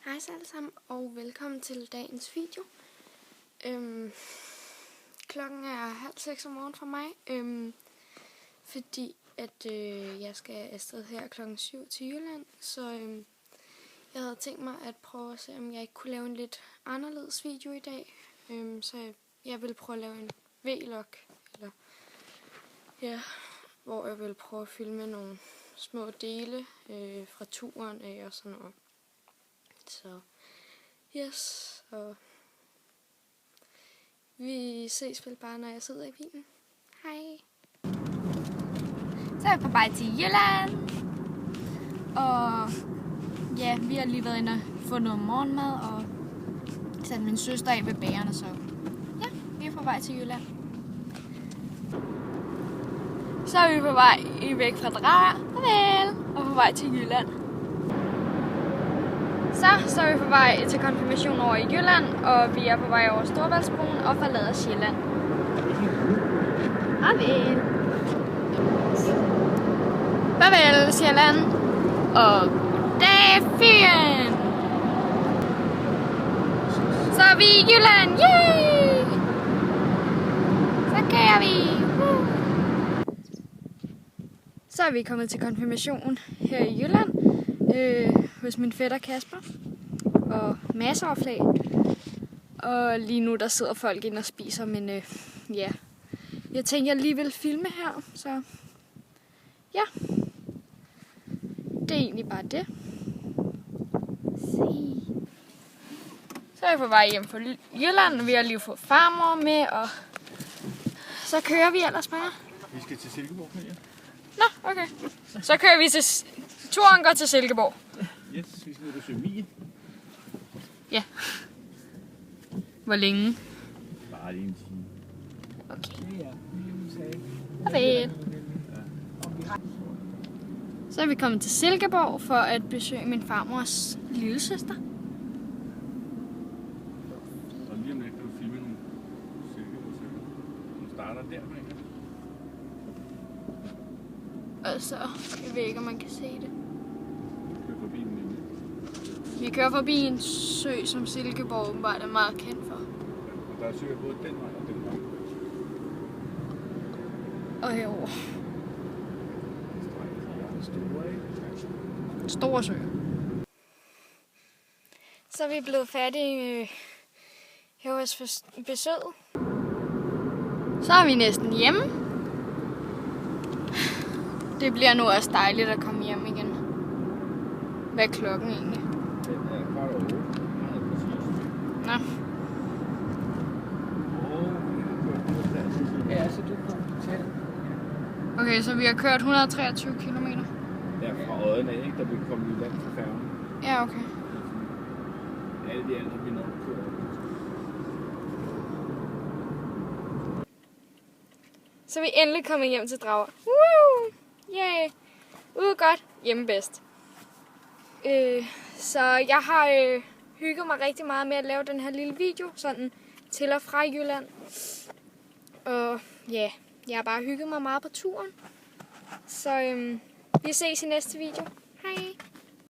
Hej så alle sammen, og velkommen til dagens video. Klokken er 5:30 om morgenen for mig, fordi at jeg skal afsted her klokken 7 til Jylland. Så jeg havde tænkt mig at prøve at se, om jeg ikke kunne lave en lidt anderledes video i dag. Så jeg vil prøve at lave en vlog, eller ja, hvor jeg vil prøve at filme nogle små dele fra turen af og sådan noget. Så yes, og vi ses vel bare, når jeg sidder i bilen. Hej! Så er jeg på vej til Jylland. Og ja, vi har lige været inde og få noget morgenmad og sat min søster af ved bagerne, så ja, vi er på vej til Jylland. Så er vi på vej væk fra Drager, og på vej til Jylland. Så er vi på vej til konfirmation over i Jylland, og vi er på vej over Storebæltsbroen og forlader Sjælland. Farvel. Farvel Sjælland, og goddag Fyn. Så er vi i Jylland, yay! Så kører vi. Så er vi kommet til konfirmation her i Jylland. Hos min fætter Kasper, og masser af flag. Og lige nu der sidder folk inde og spiser, men ja, jeg tænkte jeg lige vil filme her, så ja, det er egentlig bare det. Se. Så er jeg på vej hjem fra Jylland, og vi har lige fået farmor med, og så kører vi ellers bare. Vi skal til Silkeborg, ja. Nå, okay. Så kører vi til turen går til Silkeborg. Yes, vi skal ned og besøge Mie. Ja. Hvor længe? Bare lige en time. Okay. Farvel. Så er vi kommet til Silkeborg for at besøge min farmors lillesøster. Og lige om lidt kan du filme nogle Silkeborg-søger. Du starter der, ikke? Og så, jeg ved ikke om man kan se det. Kører forbi den nemlig. Vi kører forbi en sø, som Silkeborg åbenbart er meget kendt for. Og der er søer både den vej og den vej. Og herovre. Store, ikke? Store sø. Så er vi blevet færdige her hos besøget. Så er vi næsten hjemme. Det bliver nu også dejligt at komme hjem igen. Hvad er klokken egentlig? Den er kvart over 8. Meget præcis. Nå. Ja, så du kan tælle. Okay, så vi har kørt 123 km. Ja, fra Odden af, ikke? Der vil komme i land fra færgen. Ja, okay. Alt i alt har vi nok kørt. Så er vi endelig kommet hjem til Drager. Woo! Yay! Ude godt, hjemme bedst. Så jeg har hygget mig rigtig meget med at lave den her lille video, sådan til og fra Jylland. Og ja, jeg har bare hygget mig meget på turen. Så vi ses i næste video. Hej!